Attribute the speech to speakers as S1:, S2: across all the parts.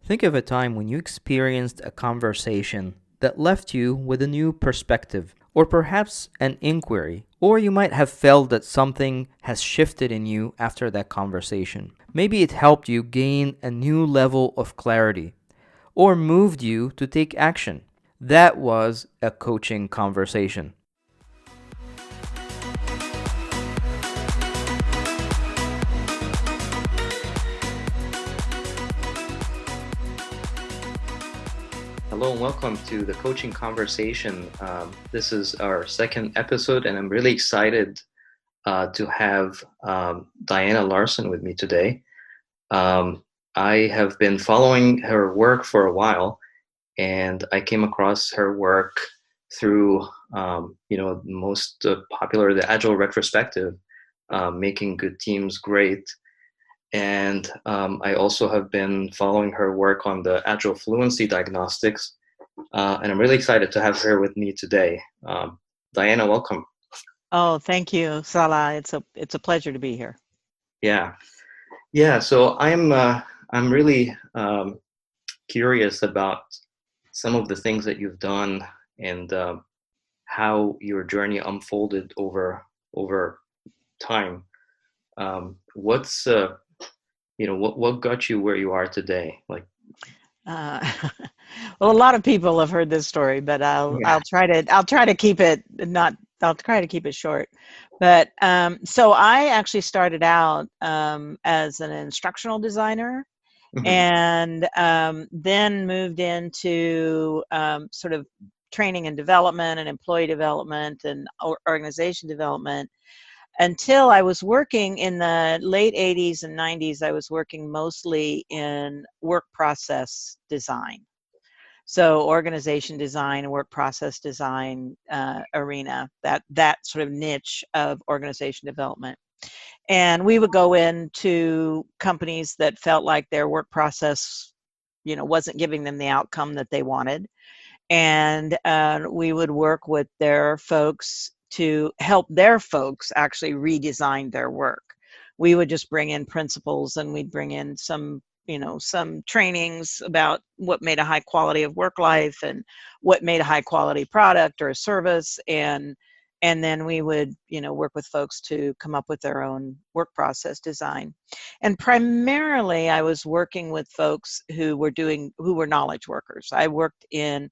S1: Think of a time when you experienced a conversation that left you with a new perspective, or perhaps an inquiry, or you might have felt that something has shifted in you after that conversation. Maybe it helped you gain a new level of clarity, or moved you to take action. That was a coaching conversation. Hello and welcome to the Coaching Conversation. This is our second episode, and I'm really excited to have Diana Larsen with me today. I have been following her work for a while, and I came across her work through, most popular, the Agile Retrospective, Making Good Teams Great. And I also have been following her work on the Agile Fluency Diagnostics, and I'm really excited to have her with me today. Diana, welcome.
S2: Oh, thank you, Salah. It's a pleasure to be here.
S1: Yeah. So I'm really curious about some of the things that you've done and how your journey unfolded over time. What's what got you where you are today?
S2: Uh, well, a lot of people have heard this story, but
S1: Yeah.
S2: I'll try to keep it not I'll try to keep it short. But so I actually started out as an instructional designer,
S1: Mhm.
S2: and then moved into sort of training and development and employee development and organization development until I was working in the late 80s and 90s. I was working mostly in work process design. So organization design, work process design arena, that sort of niche of organization development. And we would go into companies that felt like their work process, wasn't giving them the outcome that they wanted. And we would work with their folks to help their folks actually redesign their work. We would just bring in principles, and we'd bring in some trainings about what made a high quality of work life and what made a high quality product or a service, and then we would work with folks to come up with their own work process design. And primarily I was working with folks who were knowledge workers. I worked in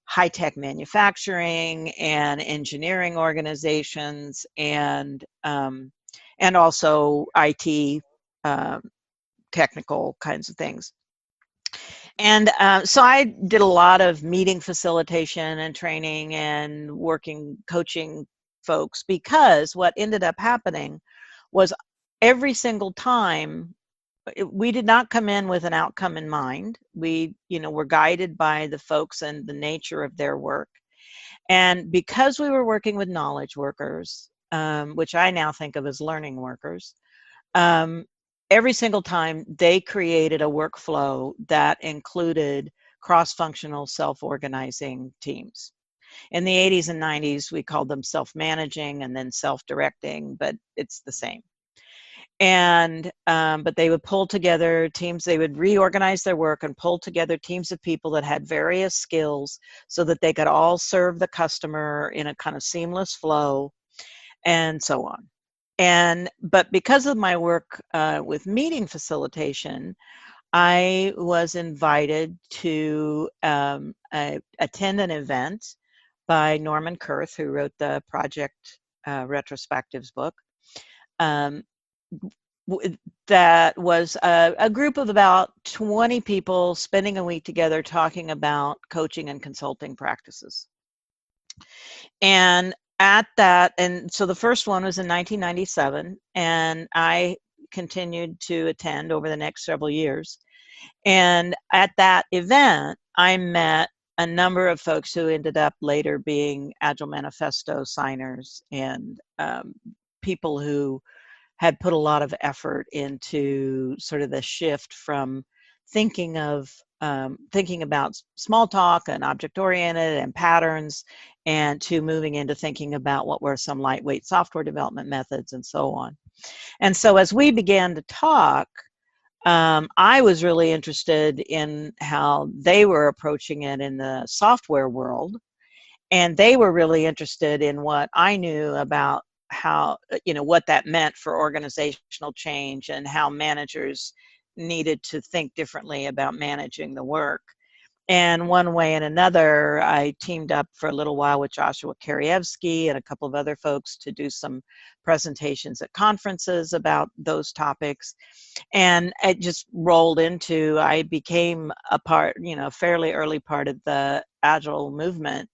S2: high-tech manufacturing and engineering organizations, and also IT, technical kinds of things. And so I did a lot of meeting facilitation and training and coaching folks, because what ended up happening was every single time we did not come in with an outcome in mind. We, were guided by the folks and the nature of their work. And because we were working with knowledge workers, which I now think of as learning workers, um, every single time they created a workflow that included cross-functional self-organizing teams. In the 80s and 90s, we called them self-managing and then self-directing, but it's the same. And but they would pull together teams. They would reorganize their work and pull together teams of people that had various skills so that they could all serve the customer in a kind of seamless flow, and so on. But because of my work with meeting facilitation, I was invited to attend an event by Norman Kurth, who wrote the Project Retrospectives book. Um, that was a group of about 20 people spending a week together talking about coaching and consulting practices. And so the first one was in 1997, and I continued to attend over the next several years. And at that event, I met a number of folks who ended up later being Agile Manifesto signers, and people who had put a lot of effort into sort of the shift from thinking about small talk and object-oriented and patterns, and to moving into thinking about what were some lightweight software development methods and so on. And so as we began to talk, I was really interested in how they were approaching it in the software world, and they were really interested in what I knew about how, what that meant for organizational change and how managers needed to think differently about managing the work. And one way and another, I teamed up for a little while with Joshua Karyevsky and a couple of other folks to do some presentations at conferences about those topics. And it just rolled into, I became a part, a fairly early part of the Agile movement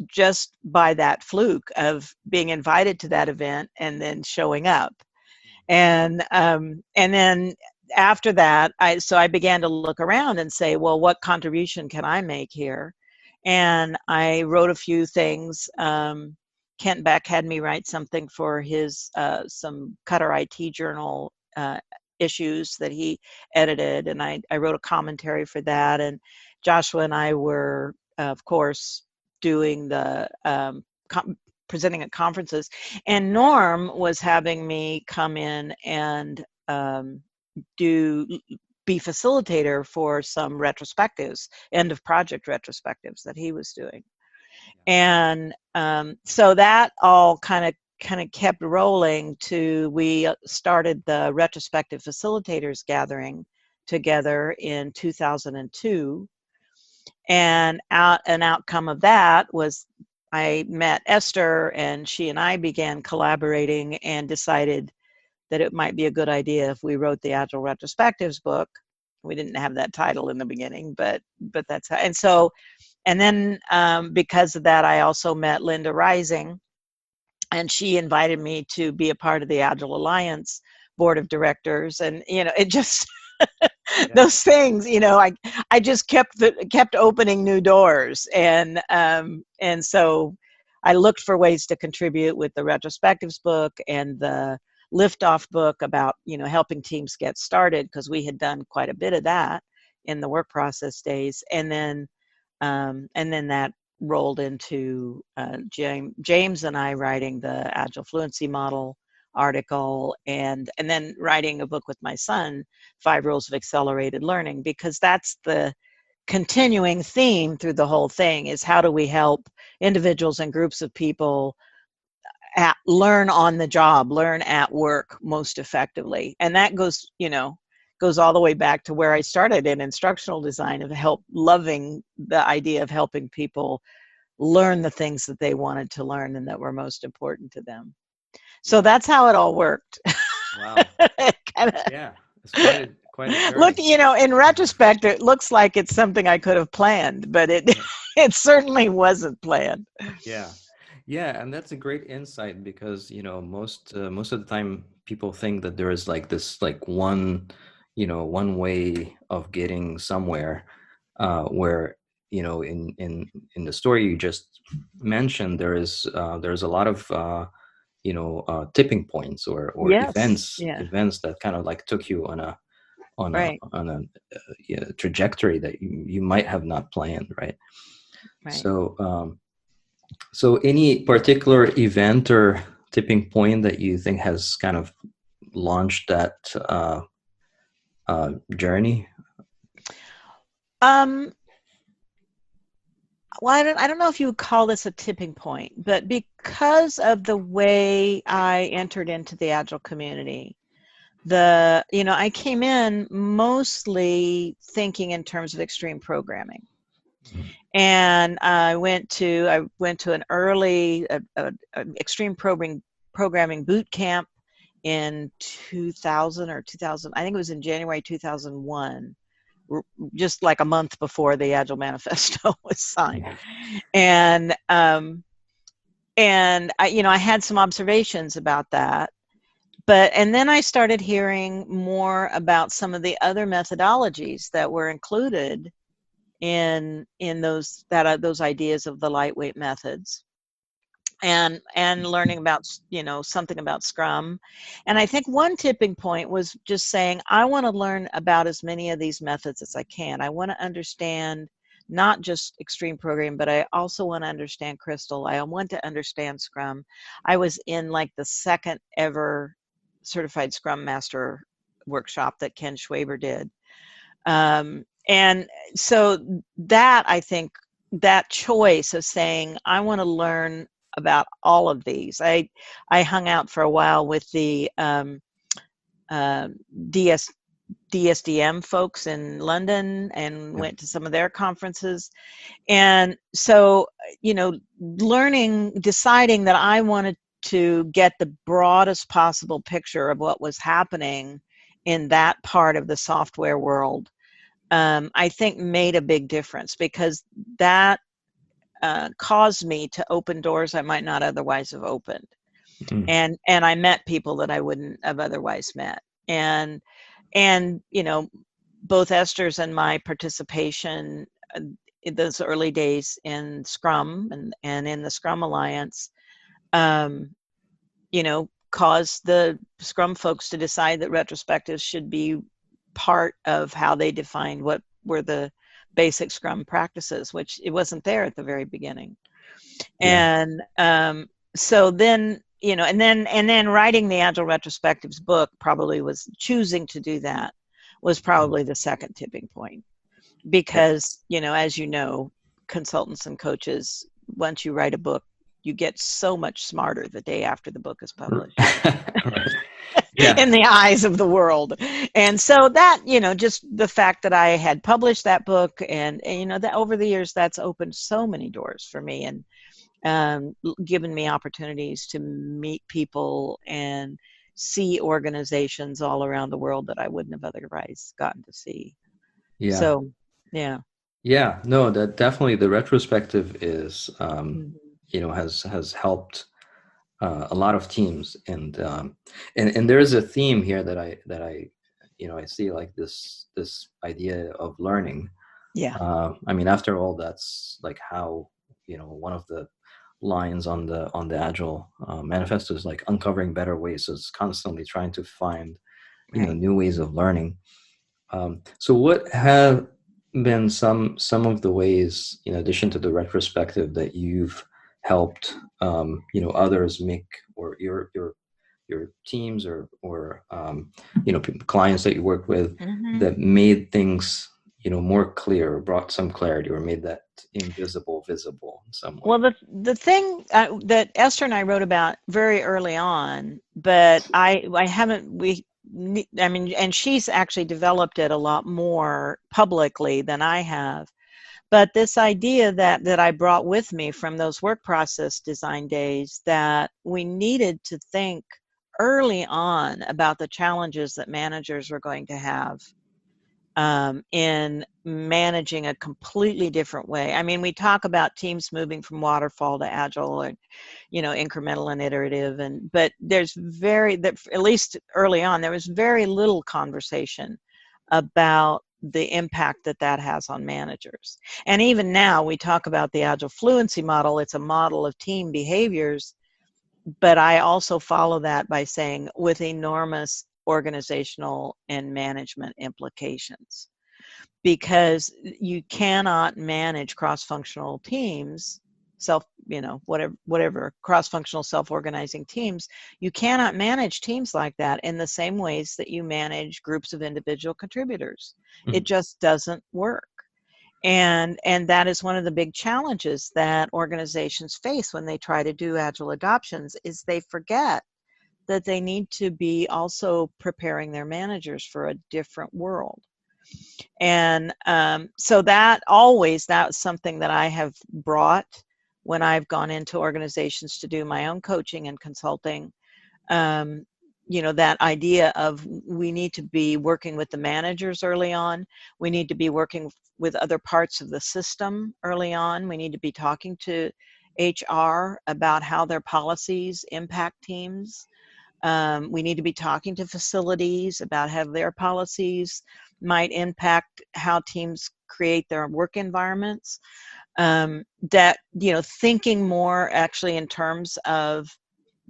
S2: just by that fluke of being invited to that event and then showing up. And then after that, I began to look around and say, well, what contribution can I make here? And I wrote a few things. Kent Beck had me write something for his some Cutter IT journal issues that he edited, and I wrote a commentary for that. And Joshua and I were, of course, doing the presenting at conferences, and Norm was having me come in and be facilitator for some retrospectives, end of project retrospectives that he was doing. And so that all kind of kept rolling to, we started the retrospective facilitators gathering together in 2002. And an outcome of that was I met Esther, and she and I began collaborating and decided that it might be a good idea if we wrote the Agile Retrospectives book. We didn't have that title in the beginning, but that's how. And then because of that, I also met Linda Rising, and she invited me to be a part of the Agile Alliance board of directors. And it just those things, I just kept opening new doors, and so I looked for ways to contribute with the retrospectives book and the Liftoff book about helping teams get started, because we had done quite a bit of that in the work process days. And then that rolled into James and I writing the Agile Fluency Model article, and then writing a book with my son, 5 Rules of Accelerated Learning, because that's the continuing theme through the whole thing, is how do we help individuals and groups of people learn on the job, learn at work most effectively. And that goes all the way back to where I started in instructional design, of loving the idea of helping people learn the things that they wanted to learn and that were most important to them. So that's how it all worked.
S3: Wow. Yeah, it's quite a journey.
S2: Look, in retrospect, it looks like it's something I could have planned, but it certainly wasn't planned.
S3: Yeah, and that's a great insight, because most of the time people think that there is like this one way of getting somewhere, where in the story you just mentioned, there's a lot of tipping points or
S2: Yes.
S3: events that kind of like took you on a trajectory that you might have not planned, right? So any particular event or tipping point that you think has kind of launched that journey?
S2: Well, I don't know if you would call this a tipping point, but because of the way I entered into the Agile community, I came in mostly thinking in terms of extreme programming. And I went to an early extreme programming boot camp in 2000 or 2000. I think it was in January 2001, just like a month before the Agile Manifesto was signed. And I had some observations about that. And then I started hearing more about some of the other methodologies that were included in those ideas of the lightweight methods, and learning about something about Scrum. And I think one tipping point was just saying, I want to learn about as many of these methods as I can. I want to understand not just extreme programming, but I also want to understand Crystal. I want to understand Scrum. I was in like the second ever certified Scrum Master workshop that Ken Schwaber did. And so that, I think, that choice of saying, I want to learn about all of these. I hung out for a while with the DSDM folks in London and went to some of their conferences. And so, deciding that I wanted to get the broadest possible picture of what was happening in that part of the software world, I think made a big difference, because that caused me to open doors I might not otherwise have opened. And I met people that I wouldn't have otherwise met. And both Esther's and my participation in those early days in Scrum and in the Scrum Alliance, caused the Scrum folks to decide that retrospectives should be part of how they defined what were the basic Scrum practices, which it wasn't there at the very beginning. And so then, and then writing the Agile Retrospectives book probably was, choosing to do that was probably the second tipping point, because, as consultants and coaches, once you write a book, you get so much smarter the day after the book is published.
S3: Right. Yeah.
S2: In the eyes of the world. And so that, just the fact that I had published that book and that over the years, that's opened so many doors for me and given me opportunities to meet people and see organizations all around the world that I wouldn't have otherwise gotten to see.
S3: Yeah.
S2: So, yeah.
S3: Yeah, no, that definitely, the retrospective is, has helped a lot of teams, and there is a theme here that I see, like this idea of learning.
S2: Yeah.
S3: I mean, after all, that's like how, one of the lines on the Agile manifesto is like uncovering better ways. So it's constantly trying to find new ways of learning. So what have been some of the ways, in addition to the retrospective, that you've helped others make, or your teams or clients that you work with, that made things more clear, or brought some clarity, or made that invisible visible in some way?
S2: Well, the thing that Esther and I wrote about very early on, but I haven't, and she's actually developed it a lot more publicly than I have. But this idea that I brought with me from those work process design days, that we needed to think early on about the challenges that managers were going to have in managing a completely different way. I mean, we talk about teams moving from waterfall to agile, and incremental and iterative, but there's at least early on, there was very little conversation about the impact that has on managers. And even now, we talk about the Agile Fluency Model. It's a model of team behaviors, but I also follow that by saying with enormous organizational and management implications, because you cannot manage cross-functional teams, whatever cross-functional self-organizing teams. You cannot manage teams like that in the same ways that you manage groups of individual contributors. It just doesn't work. And that is one of the big challenges that organizations face when they try to do agile adoptions, is they forget that they need to be also preparing their managers for a different world. And so that's something that I have brought when I've gone into organizations to do my own coaching and consulting. That idea of, we need to be working with the managers early on. We need to be working with other parts of the system early on. We need to be talking to HR about how their policies impact teams. We need to be talking to facilities about how their policies might impact how teams create their work environments. Thinking more actually in terms of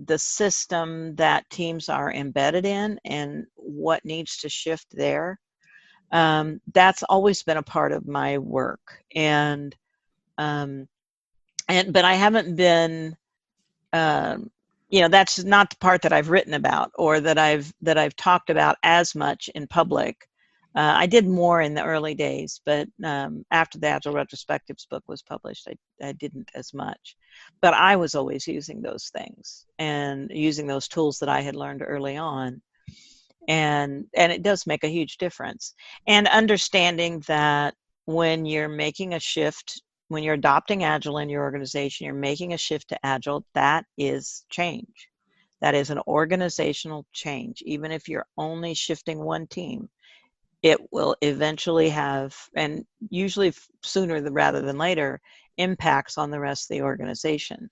S2: the system that teams are embedded in and what needs to shift there. That's always been a part of my work. But I haven't been that's not the part that I've written about or that I've talked about as much in public. I did more in the early days, but after the Agile Retrospectives book was published, I didn't as much. But I was always using those things and using those tools that I had learned early on. And it does make a huge difference. And understanding that when you're making a shift, when you're adopting Agile in your organization, you're making a shift to Agile, that is change. That is an organizational change. Even if you're only shifting one team, it will eventually have, and usually sooner rather than later, impacts on the rest of the organization.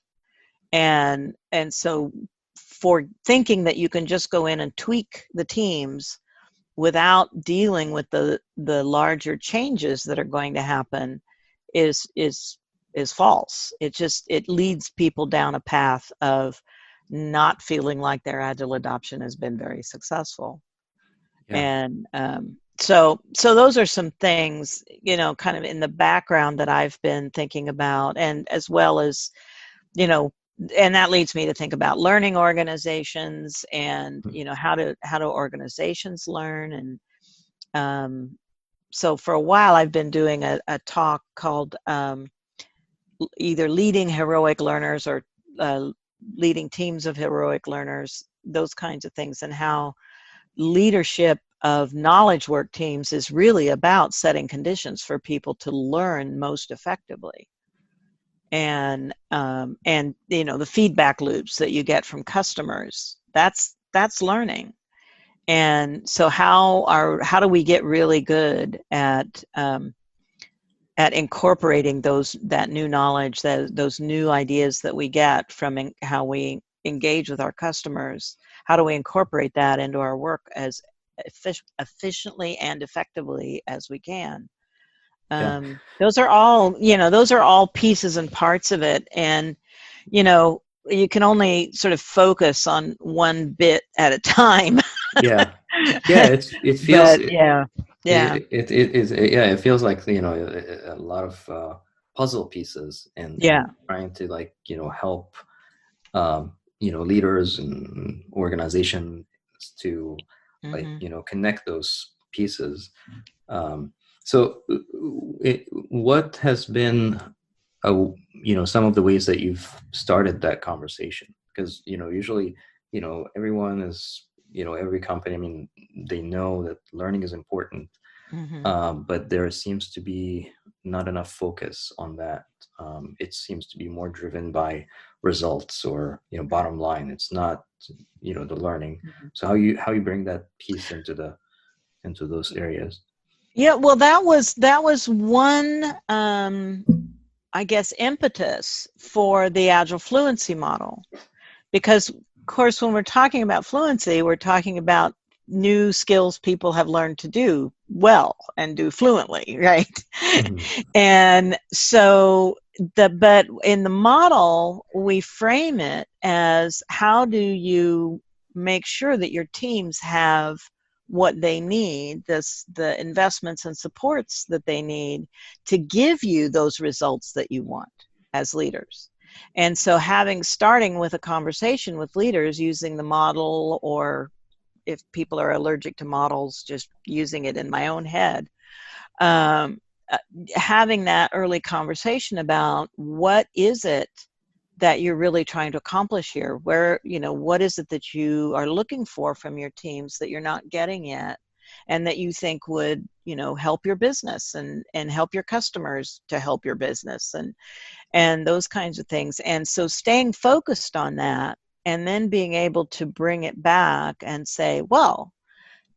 S2: And so for thinking that you can just go in and tweak the teams without dealing with the larger changes that are going to happen is false. It leads people down a path of not feeling like their Agile adoption has been very successful.
S3: Yeah.
S2: And so those are some things, kind of in the background that I've been thinking about, and as well as, and that leads me to think about learning organizations and, how do organizations learn. And so for a while I've been doing a talk called either leading heroic learners or leading teams of heroic learners, those kinds of things, and how leadership of knowledge work teams is really about setting conditions for people to learn most effectively. And the feedback loops that you get from customers, that's learning. And so how do we get really good at incorporating that new knowledge, those new ideas that we get from how we engage with our customers? How do we incorporate that into our work as efficiently and effectively as we can?
S3: Yeah.
S2: Those are all pieces and parts of it. And, you can only sort of focus on one bit at a time.
S3: Yeah. Yeah. It feels,
S2: But yeah.
S3: it is, yeah, it feels like, a lot of puzzle pieces and
S2: Yeah.
S3: trying to help, leaders and organizations to connect those pieces. So what has been, some of the ways that you've started that conversation? Because, usually, everyone is, every company, I mean, they know that learning is important, but there seems to be not enough focus on that. It seems to be more driven by results or, bottom line. It's not, the learning. So how you bring that piece into those areas?
S2: Yeah, well, that was one, I guess, impetus for the Agile Fluency Model. Because, of course, when we're talking about fluency, we're talking about new skills people have learned to do well and do fluently, right? And so, but in the model, we frame it as, how do you make sure that your teams have what they need, the investments and supports that they need to give you those results that you want as leaders. And so starting with a conversation with leaders using the model, or if people are allergic to models, just using it in my own head, having that early conversation about what is it that you're really trying to accomplish here? Where, what is it that you are looking for from your teams that you're not getting yet, and that you think would, help your business and help your customers to help your business, and those kinds of things. And so staying focused on that, and then being able to bring it back and say, well,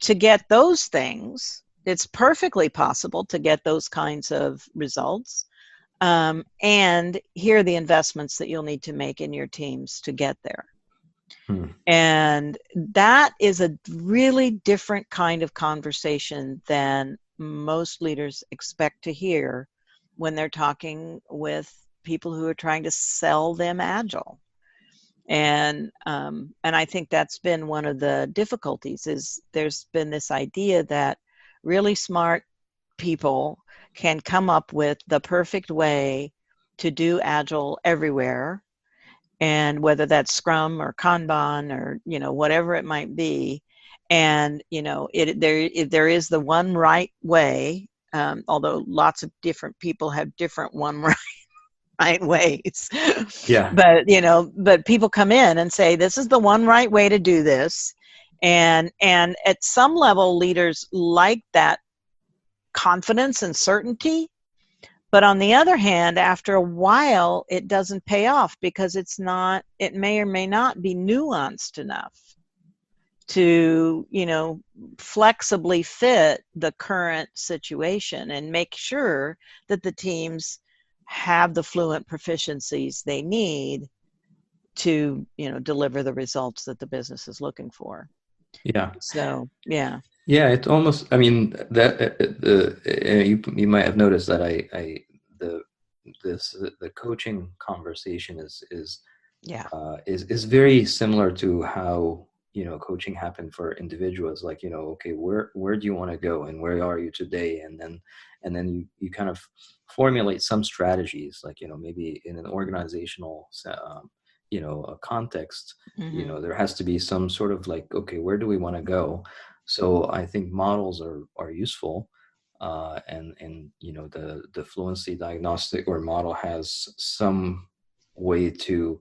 S2: to get those things, it's perfectly possible to get those kinds of results. And here are the investments that you'll need to make in your teams to get there. And that is a really different kind of conversation than most leaders expect to hear when they're talking with people who are trying to sell them Agile. And I think that's been one of the difficulties, is there's been this idea that really smart people can come up with the perfect way to do Agile everywhere, and whether that's Scrum or Kanban or, you know, whatever it might be. And, you know, there is the one right way, although lots of different people have different one right ways.
S3: Yeah.
S2: But, you know, but people come in and say, this is the one right way to do this. And at some level, leaders like that confidence and certainty. But on the other hand, after a while, it doesn't pay off because it may or may not be nuanced enough to, you know, flexibly fit the current situation and make sure that the teams have the fluent proficiencies they need to, you know, deliver the results that the business is looking for.
S3: Yeah.
S2: So, yeah.
S3: Yeah, it almost, I mean, that you might have noticed that the the coaching conversation
S2: Yeah.
S3: is very similar to how, you know, coaching happened for individuals. Like, you know, okay, where do you want to go and where are you today? And then you kind of formulate some strategies, like, you know, maybe in an organizational you know, a context, you know, there has to be some sort of like, okay, where do we want to go? So I think models are useful. And you know, the fluency diagnostic or model has some way to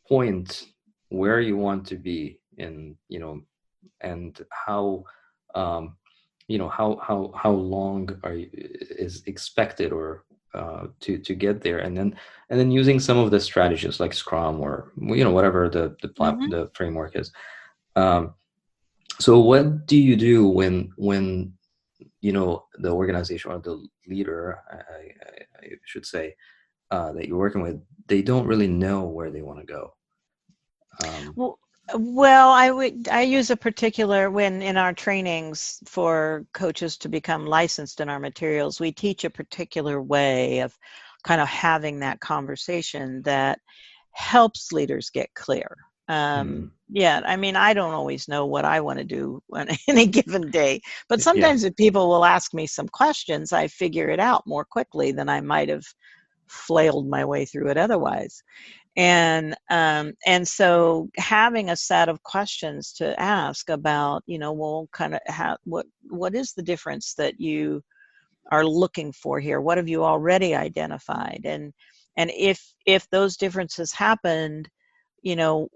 S3: point where you want to be in, you know, and how, you know, how long is expected or to get there, and then using some of the strategies like Scrum or, you know, whatever the framework is. So what do you do when you know, the organization or the leader, I should say, that you're working with, they don't really know where they want to go?
S2: Well, I use a particular, when in our trainings for coaches to become licensed in our materials, we teach a particular way of kind of having that conversation that helps leaders get clear. Yeah, I mean, I don't always know what I want to do on any given day, but
S3: Yeah.
S2: sometimes if people will ask me some questions, I figure it out more quickly than I might have flailed my way through it otherwise. And so having a set of questions to ask about, you know, well, kind of what is the difference that you are looking for here? What have you already identified? And if those differences happened, you know,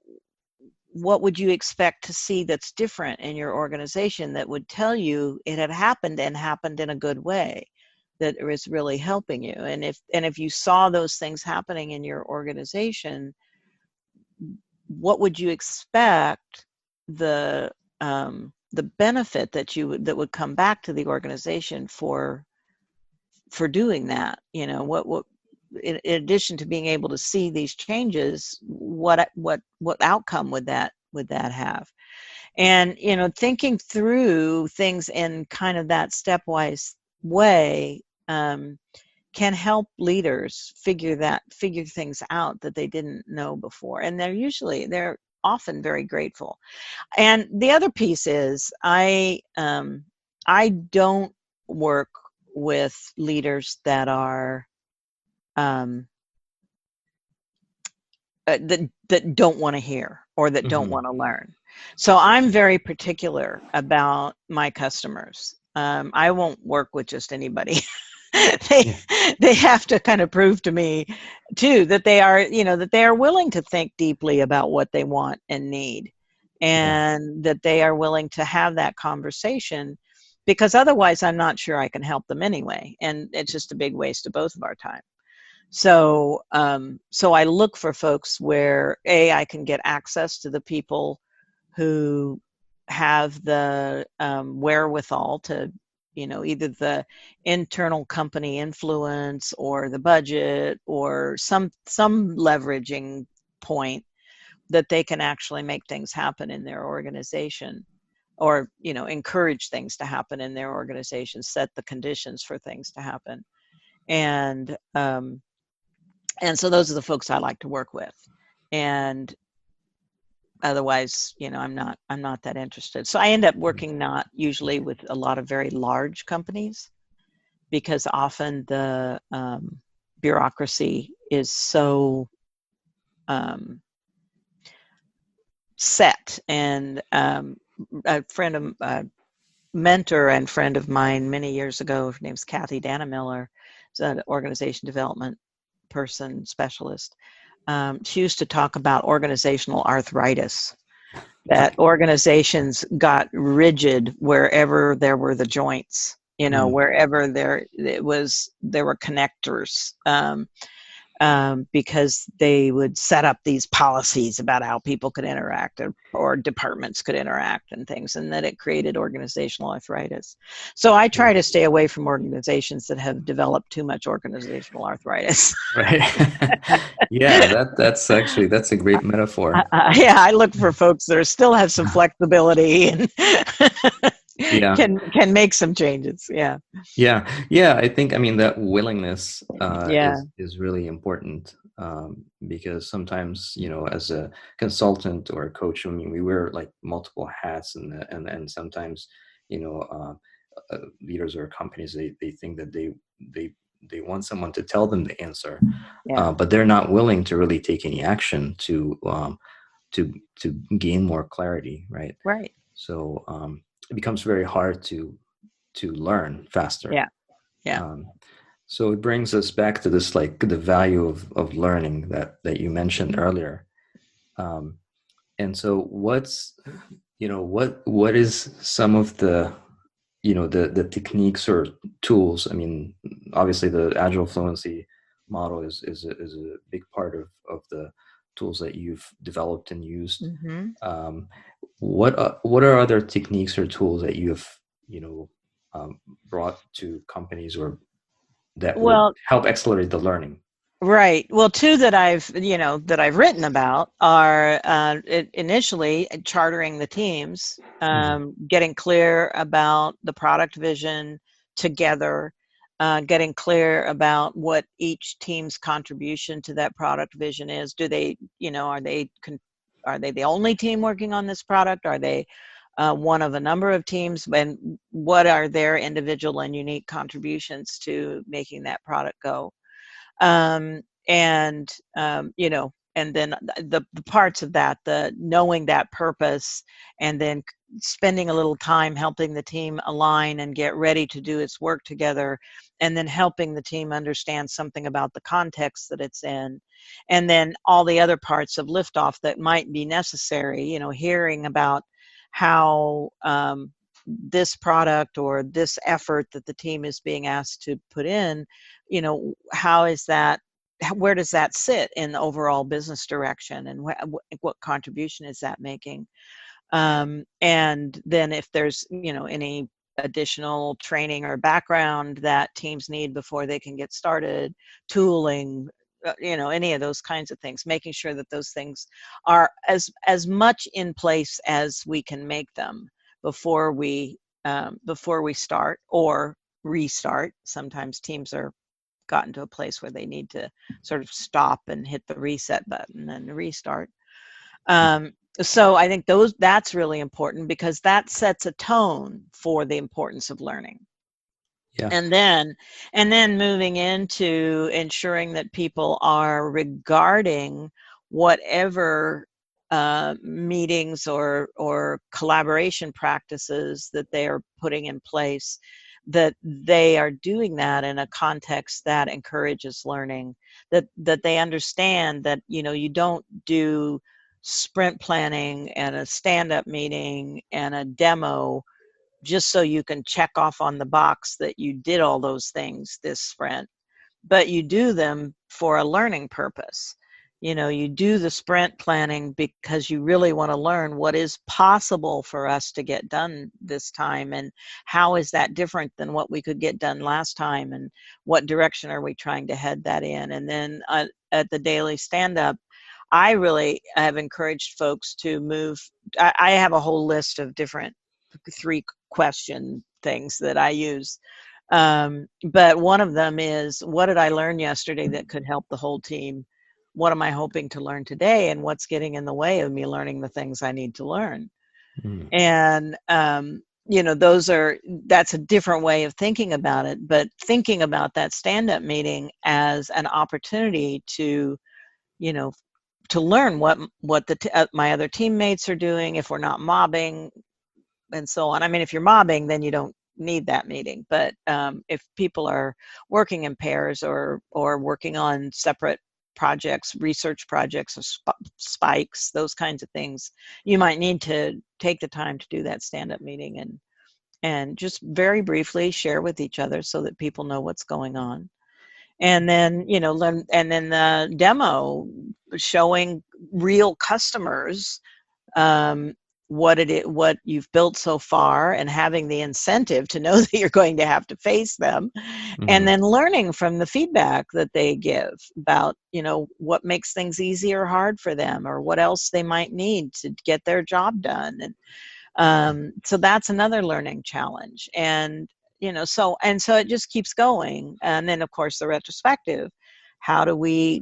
S2: what would you expect to see that's different in your organization that would tell you it had happened and happened in a good way, that is really helping you? And if you saw those things happening in your organization, what would you expect the benefit that would come back to the organization for doing that? You know, what in addition to being able to see these changes, what outcome would that have? And, you know, thinking through things in kind of that stepwise way can help leaders figure things out that they didn't know before. And they're often very grateful. And the other piece is I don't work with leaders that are that don't want to hear or that don't want to learn. So I'm very particular about my customers. I won't work with just anybody. they have to kind of prove to me too that they are, you know, that they are willing to think deeply about what they want and need, and that they are willing to have that conversation, because otherwise I'm not sure I can help them anyway, and it's just a big waste of both of our time. So so I look for folks where I can get access to the people who have the wherewithal to, you know, either the internal company influence or the budget or some leveraging point that they can actually make things happen in their organization, or, you know, encourage things to happen in their organization, set the conditions for things to happen. And so those are the folks I like to work with. And otherwise, you know, I'm not that interested. So I end up working not usually with a lot of very large companies, because often the bureaucracy is so set. And a friend of mentor and friend of mine many years ago, her name's Kathy Dannemiller, is an organization development person specialist. She used to talk about organizational arthritis, that organizations got rigid wherever there were the joints, wherever there were connectors, because they would set up these policies about how people could interact, or departments could interact and things, and that it created organizational arthritis. So I try to stay away from organizations that have developed too much organizational arthritis.
S3: Right. Yeah, that's a great metaphor.
S2: Yeah, I look for folks that still have some flexibility and
S3: Yeah.
S2: can make some changes. Yeah.
S3: I think, I mean, that willingness is really important, because sometimes, as a consultant or a coach, I mean, we wear like multiple hats, and sometimes, leaders or companies, they think that they want someone to tell them the answer, but they're not willing to really take any action to gain more clarity, right?
S2: Right.
S3: So it becomes very hard to learn faster.
S2: Yeah.
S3: So it brings us back to this, like, the value of learning that you mentioned earlier. And so what is some of the the techniques or tools? I mean, obviously the Agile Fluency Model is a big part of the tools that you've developed and used.
S2: Mm-hmm.
S3: What are other techniques or tools that you have brought to companies, or that would help accelerate the learning?
S2: Right. Well, two that I've written about are initially chartering the teams, getting clear about the product vision together, getting clear about what each team's contribution to that product vision is. Do they, are they the only team working on this product? Are they one of a number of teams? And what are their individual and unique contributions to making that product go? And then the parts of that, the knowing that purpose, and then spending a little time helping the team align and get ready to do its work together, and then helping the team understand something about the context that it's in, and then all the other parts of Liftoff that might be necessary, hearing about how this product or this effort that the team is being asked to put in, where does that sit in the overall business direction, and what contribution is that making? And then if there's, any additional training or background that teams need before they can get started, tooling, any of those kinds of things, making sure that those things are as much in place as we can make them before we start or restart. Sometimes teams are gotten to a place where they need to sort of stop and hit the reset button and restart. So I think that's really important, because that sets a tone for the importance of learning.
S3: Yeah.
S2: And then moving into ensuring that people are regarding whatever meetings or collaboration practices that they are putting in place, that they are doing that in a context that encourages learning, that they understand that, you don't do sprint planning and a stand-up meeting and a demo just so you can check off on the box that you did all those things this sprint, but you do them for a learning purpose. You do the sprint planning because you really want to learn what is possible for us to get done this time, and how is that different than what we could get done last time, and what direction are we trying to head that in. And then at the daily stand-up, I really have encouraged folks to move. I have a whole list of different 3-question things that I use. But one of them is, what did I learn yesterday that could help the whole team? What am I hoping to learn today? And what's getting in the way of me learning the things I need to learn? And, that's a different way of thinking about it, but thinking about that stand-up meeting as an opportunity to, to learn what my other teammates are doing, if we're not mobbing, and so on. I mean, if you're mobbing, then you don't need that meeting. But if people are working in pairs or working on separate projects, research projects, or spikes, those kinds of things, you might need to take the time to do that stand-up meeting and just very briefly share with each other so that people know what's going on. And then, and then the demo, showing real customers what you've built so far, and having the incentive to know that you're going to have to face them, and then learning from the feedback that they give about, what makes things easy or hard for them, or what else they might need to get their job done. And so that's another learning challenge. And so it just keeps going. And then, of course, the retrospective. How do we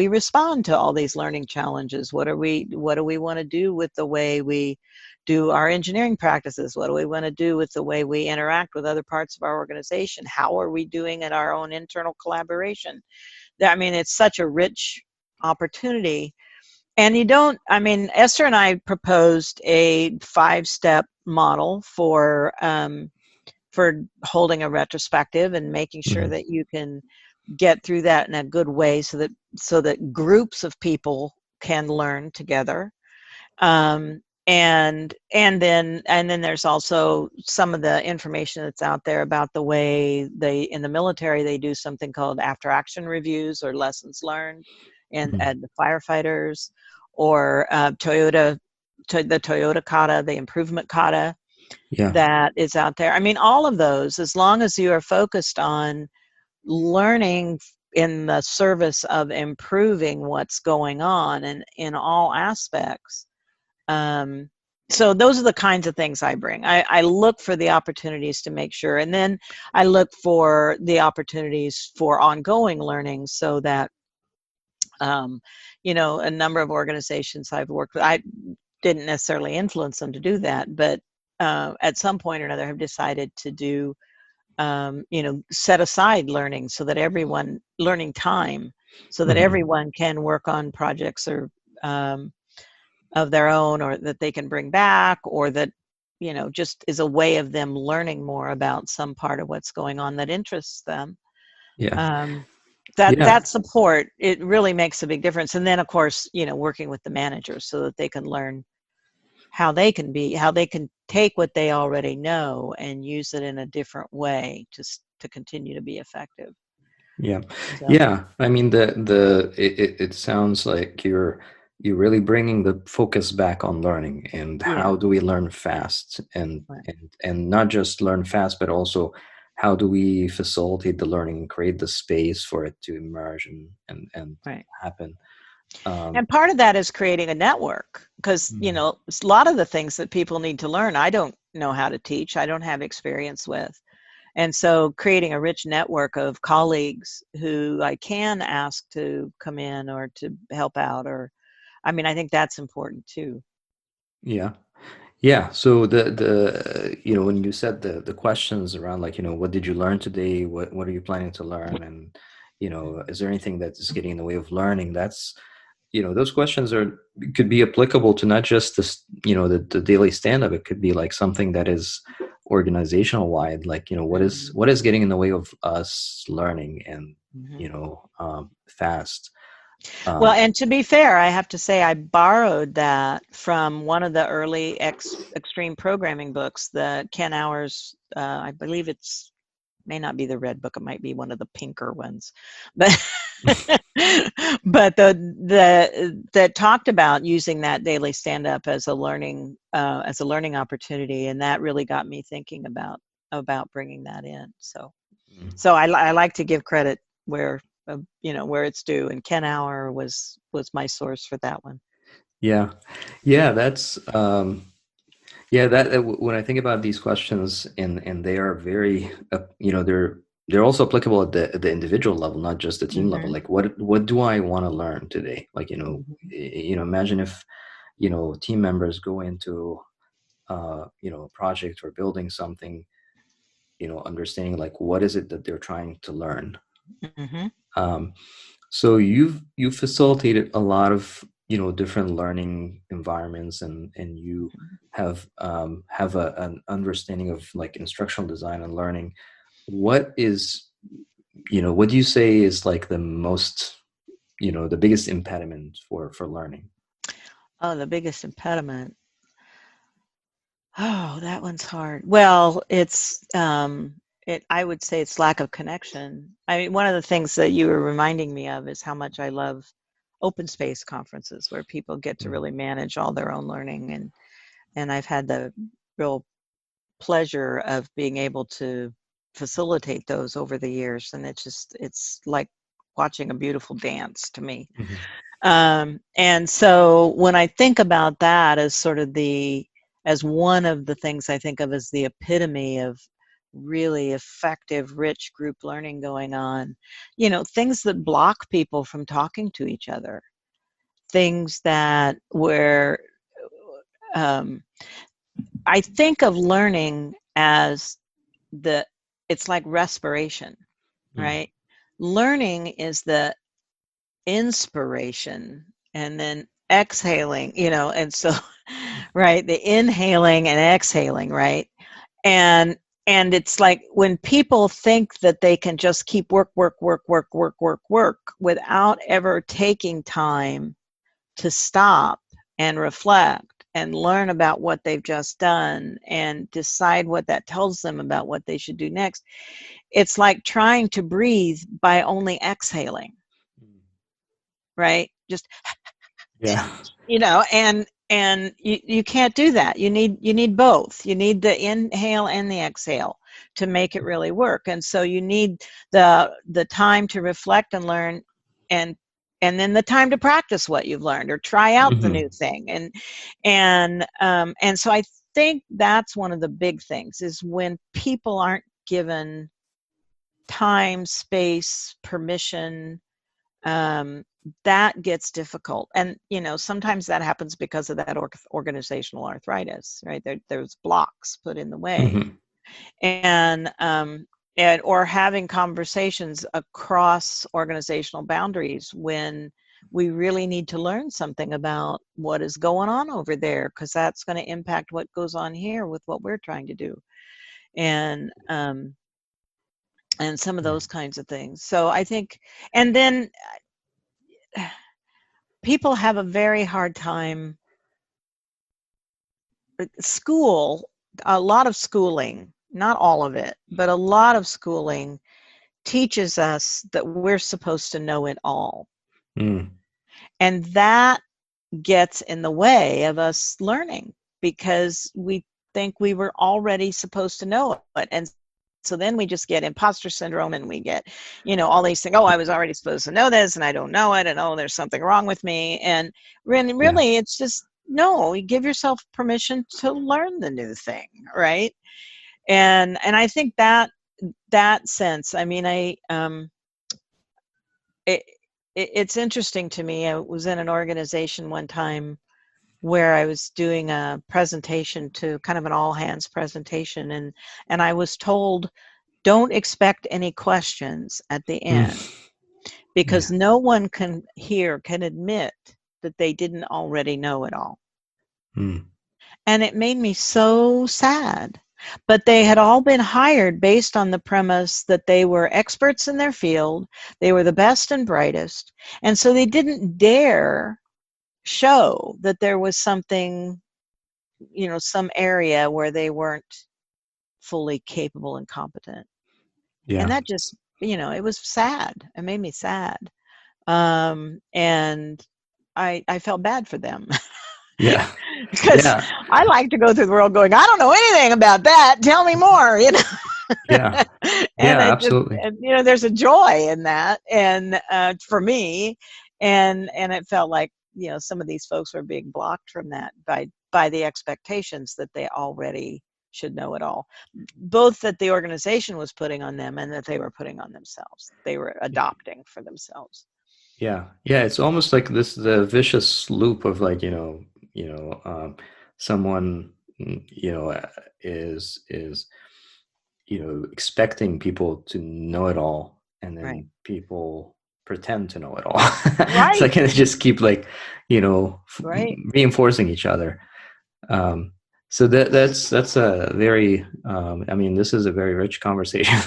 S2: respond to all these learning challenges? What do we want to do with the way we do our engineering practices? What do we want to do with the way we interact with other parts of our organization? How are we doing in our own internal collaboration? I mean, it's such a rich opportunity. And Esther and I proposed a 5-step model for holding a retrospective and making sure that you can get through that in a good way, so that groups of people can learn together. And then there's also some of the information that's out there about the way in the military, they do something called after action reviews or lessons learned, and the firefighters, or the Toyota kata, the improvement kata, that is out there. I mean, all of those, as long as you are focused on learning in the service of improving what's going on and in all aspects. So those are the kinds of things I bring. I look for the opportunities to make sure, and then I look for the opportunities for ongoing learning, so that a number of organizations I've worked with, I didn't necessarily influence them to do that, but at some point or another have decided to do set aside learning, so that learning time, so that everyone can work on projects or of their own, or that they can bring back, or that just is a way of them learning more about some part of what's going on that interests them. That support, it really makes a big difference. And then, of course, working with the managers so that they can learn how they can take what they already know and use it in a different way to continue to be effective.
S3: I mean, it sounds like you're really bringing the focus back on learning, and how do we learn fast, and not just learn fast, but also how do we facilitate the learning and create the space for it to emerge and happen.
S2: And part of that is creating a network, because a lot of the things that people need to learn, I don't know how to teach, I don't have experience with. And so creating a rich network of colleagues who I can ask to come in or to help out, I think that's important too.
S3: So the when you said the questions around, like, what did you learn today, what are you planning to learn, and is there anything that is getting in the way of learning, that's those questions could be applicable to not just this, the daily stand-up. It could be like something that is organizational wide, like, what is getting in the way of us learning and fast.
S2: Well, and to be fair, I have to say I borrowed that from one of the early extreme programming books, the Ken Hours, I believe may not be the red book, it might be one of the pinker ones, but but that talked about using that daily stand-up as a learning opportunity, and that really got me thinking about bringing that in. So I like to give credit where where it's due, and Ken Hour was my source for that one.
S3: That's that when I think about these questions, and they are very they're also applicable at the individual level, not just the team level. Like, what do I want to learn today? Like, imagine if team members go into a project or building something, understanding, like, what is it that they're trying to learn. So you've facilitated a lot of different learning environments, and you have an understanding of like instructional design and learning, what is, what do you say is like the most, the biggest impediment for learning?
S2: Oh, the biggest impediment. Oh, that one's hard. Well, I would say it's lack of connection. I mean, one of the things that you were reminding me of is how much I love open space conferences where people get to really manage all their own learning, and I've had the real pleasure of being able to facilitate those over the years, and it's like watching a beautiful dance to me.
S3: Mm-hmm.
S2: And so when I think about that as as one of the things I think of as the epitome of really effective, rich group learning going on, things that block people from talking to each other, things that where I think of learning as it's like respiration, right? Learning is the inspiration and then exhaling, and so right, the inhaling and exhaling, right? And it's like when people think that they can just keep work without ever taking time to stop and reflect and learn about what they've just done and decide what that tells them about what they should do next. It's like trying to breathe by only exhaling, right? Just
S3: Yeah.
S2: and you can't do that. You need both. You need the inhale and the exhale to make it really work. And so you need the time to reflect and learn, and then the time to practice what you've learned or try out the new thing. And so I think that's one of the big things is when people aren't given time, space, permission, that gets difficult. And sometimes that happens because of that organizational arthritis, right? There's blocks put in the way.
S3: Mm-hmm.
S2: And or having conversations across organizational boundaries when we really need to learn something about what is going on over there, because that's going to impact what goes on here with what we're trying to do, and some of those kinds of things. So I think, and then people have a very hard time. A lot of schooling, not all of it, but a lot of schooling teaches us that we're supposed to know it all. And that gets in the way of us learning because we think we were already supposed to know it. And so then we just get imposter syndrome and we get, all these things. Oh, I was already supposed to know this and I don't know it. And oh, there's something wrong with me. And really, it's just, no, you give yourself permission to learn the new thing, right? And I think that sense, I mean, it's interesting to me. I was in an organization one time where I was doing a presentation, to kind of an all hands presentation, and I was told, don't expect any questions at the end because no one can admit that they didn't already know it all. And it made me so sad. But they had all been hired based on the premise that they were experts in their field, they were the best and brightest, and so they didn't dare show that there was something, some area where they weren't fully capable and competent. And that just, it was sad. It made me sad. And I felt bad for them.
S3: Yeah.
S2: Because I like to go through the world going, I don't know anything about that. Tell me more,
S3: Yeah.
S2: And
S3: Absolutely.
S2: there's a joy in that, and for me, and it felt like some of these folks were being blocked from that by the expectations that they already should know it all, both that the organization was putting on them and that they were putting on themselves. They were adopting for themselves.
S3: Yeah. It's almost like the vicious loop of like, someone, is expecting people to know it all, and then people pretend to know it all. So I
S2: Right.
S3: can just keep like,
S2: Right.
S3: reinforcing each other. So that's a very I mean, this is a very rich conversation.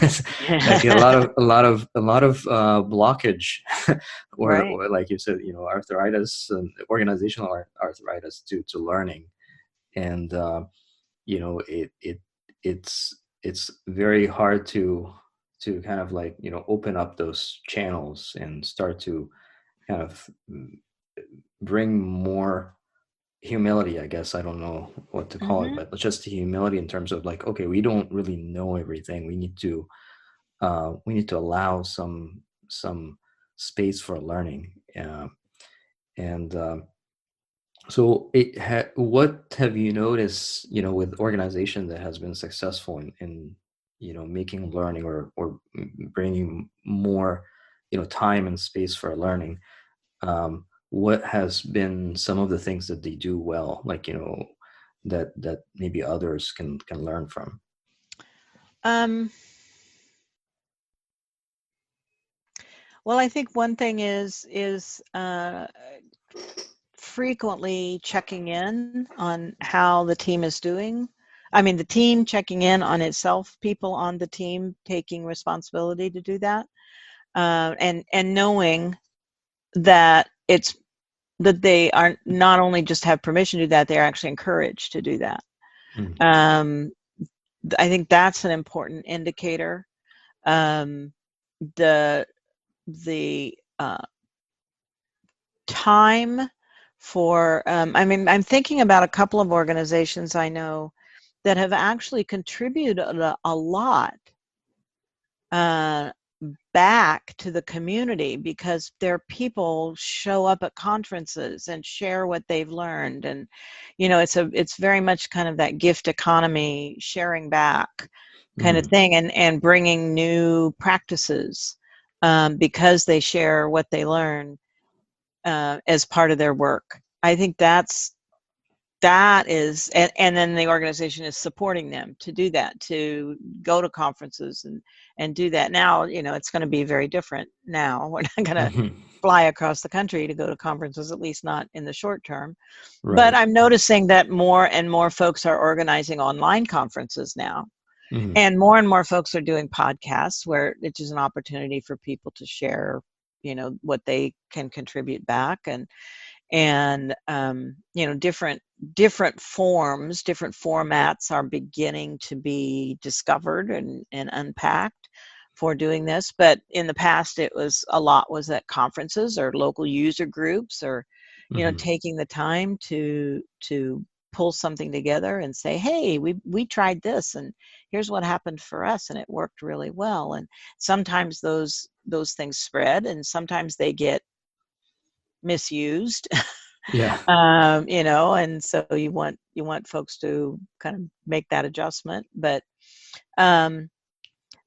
S3: Like a lot of blockage,
S2: Right.
S3: or like you said, arthritis and organizational arthritis to learning. And it's very hard to kind of like open up those channels and start to kind of bring more humility, I guess. I don't know what to call it,
S2: Hmm.
S3: but just humility in terms of like, okay, we don't really know everything. We need to allow some space for learning. And So what have you noticed, with organization that has been successful in making learning or bringing more, time and space for learning? What has been some of the things that they do well, like, that maybe others can learn from?
S2: Um, well, I think one thing is frequently checking in on how the team is doing. I mean, the team checking in on itself, people on the team taking responsibility to do that, and knowing that they are not only just have permission to do that, they're actually encouraged to do that.
S3: Mm.
S2: Um, I think that's an important indicator. Um, the the time for I mean, I'm thinking about a couple of organizations I know that have actually contributed a lot uh, back to the community because their people show up at conferences and share what they've learned. And it's very much kind of that gift economy, sharing back kind of
S3: Mm-hmm.
S2: thing, and bringing new practices because they share what they learn as part of their work. I think that is, and then the organization is supporting them to do that, to go to conferences and do that. Now, it's going to be very different now. We're not going to
S3: Mm-hmm.
S2: fly across the country to go to conferences, at least not in the short term. But
S3: Right.
S2: I'm noticing that more and more folks are organizing online conferences now.
S3: Mm-hmm.
S2: And more folks are doing podcasts, where it's just an opportunity for people to share, what they can contribute back. And different forms, different formats are beginning to be discovered and unpacked for doing this. But in the past, it was at conferences or local user groups, or
S3: Mm-hmm.
S2: taking the time to pull something together and say, hey, we tried this, and here's what happened for us, and it worked really well. And sometimes those things spread, and sometimes they get misused.
S3: Yeah.
S2: And so you want folks to kind of make that adjustment. Um,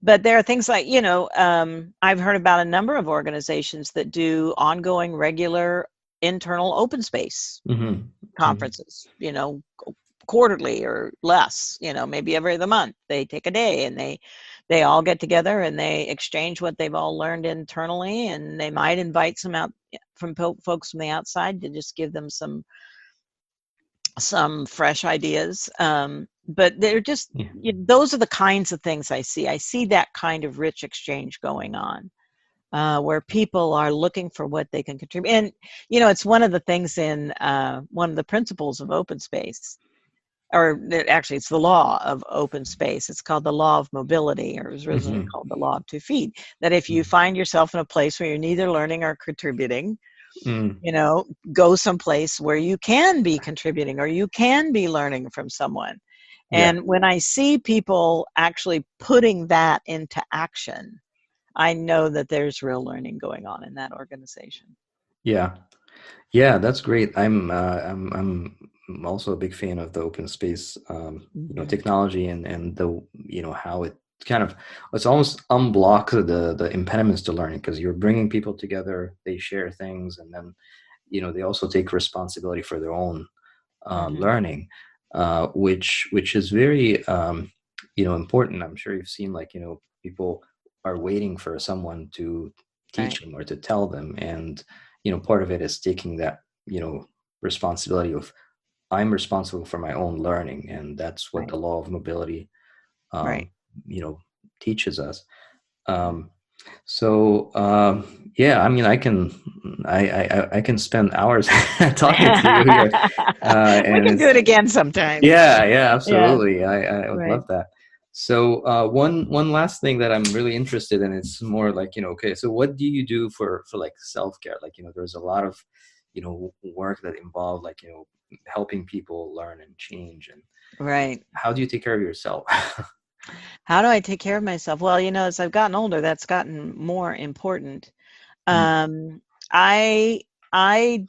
S2: but there are things like, I've heard about a number of organizations that do ongoing, regular internal open space
S3: Mm-hmm. Mm-hmm.
S2: conferences, quarterly or less, maybe every other month. They take a day and they all get together and they exchange what they've all learned internally, and they might invite some out from folks from the outside to just give them some fresh ideas. But they're just,
S3: Yeah.
S2: those are the kinds of things I see. I see that kind of rich exchange going on, where people are looking for what they can contribute. And, it's one of the things in one of the principles of open space, or actually it's the law of open space. It's called the law of mobility, or it was originally
S3: Mm-hmm.
S2: called the law of 2 feet. That if you find yourself in a place where you're neither learning or contributing,
S3: Mm-hmm.
S2: go someplace where you can be contributing or you can be learning from someone.
S3: Yeah.
S2: And when I see people actually putting that into action, I know that there's real learning going on in that organization.
S3: Yeah. Yeah, that's great. I'm also a big fan of the open space,
S2: Mm-hmm.
S3: technology, and the how it kind of, it's almost unblocks the impediments to learning, because you're bringing people together, they share things, and then they also take responsibility for their own
S2: Mm-hmm.
S3: learning, which is very important. I'm sure you've seen, like, people are waiting for someone to teach them or to tell them. And, part of it is taking that, responsibility of, I'm responsible for my own learning. And that's what
S2: Right.
S3: the law of mobility,
S2: Right.
S3: teaches us. Yeah, I mean, I can spend hours talking to you here,
S2: We
S3: and
S2: can do
S3: it's,
S2: it again sometime.
S3: yeah,
S2: Yeah.
S3: absolutely. I would
S2: Right.
S3: love that. So one last thing that I'm really interested in, it's more like, okay, so what do you do for like self-care? Like, there's a lot of, work that involve like, helping people learn and change. And
S2: Right.
S3: how do you take care of yourself?
S2: How do I take care of myself? Well, as I've gotten older, that's gotten more important.
S3: Mm.
S2: I I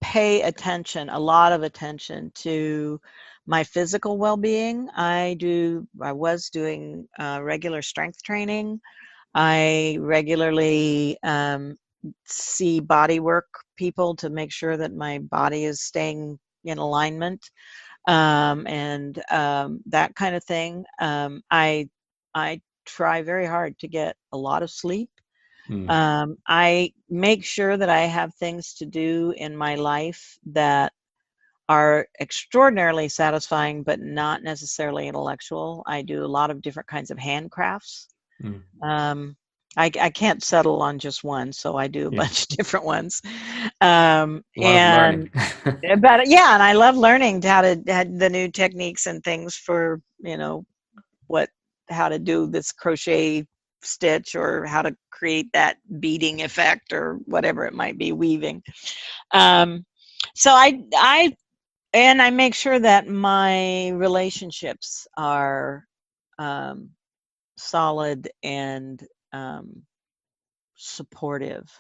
S2: pay attention, a lot of attention to my physical well-being. I was doing regular strength training. I regularly see body work people to make sure that my body is staying in alignment, and that kind of thing. I try very hard to get a lot of sleep. I make sure that I have things to do in my life that are extraordinarily satisfying, but not necessarily intellectual. I do a lot of different kinds of handcrafts.
S3: Mm.
S2: I can't settle on just one, so I do a
S3: Yeah.
S2: bunch of different ones.
S3: A lot of learning.
S2: But yeah, and I love learning how the new techniques and things for, how to do this crochet stitch, or how to create that beading effect, or whatever it might be, weaving. So I make sure that my relationships are solid and supportive,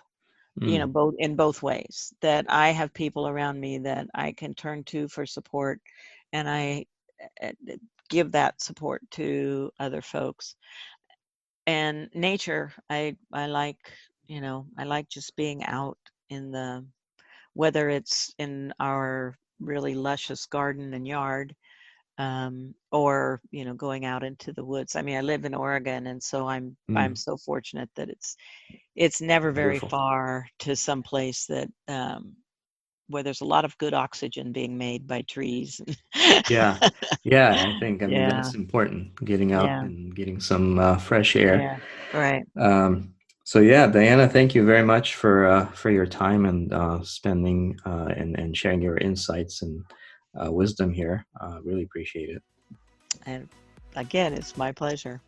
S3: Mm.
S2: both ways, that I have people around me that I can turn to for support, and I uh, give that support to other folks. And nature, I like, I like just being out in whether it's in our really luscious garden and yard, or going out into the woods. I mean, I live in Oregon, and so I'm
S3: Mm.
S2: so fortunate that it's never very
S3: Beautiful.
S2: far to some place that where there's a lot of good oxygen being made by trees.
S3: Yeah. Yeah, I mean,
S2: Yeah,
S3: that's important, getting out
S2: yeah,
S3: and getting some fresh air.
S2: yeah, right.
S3: So yeah, Diana, thank you very much for your time and spending and sharing your insights and wisdom here. Really appreciate it.
S2: And again, it's my pleasure.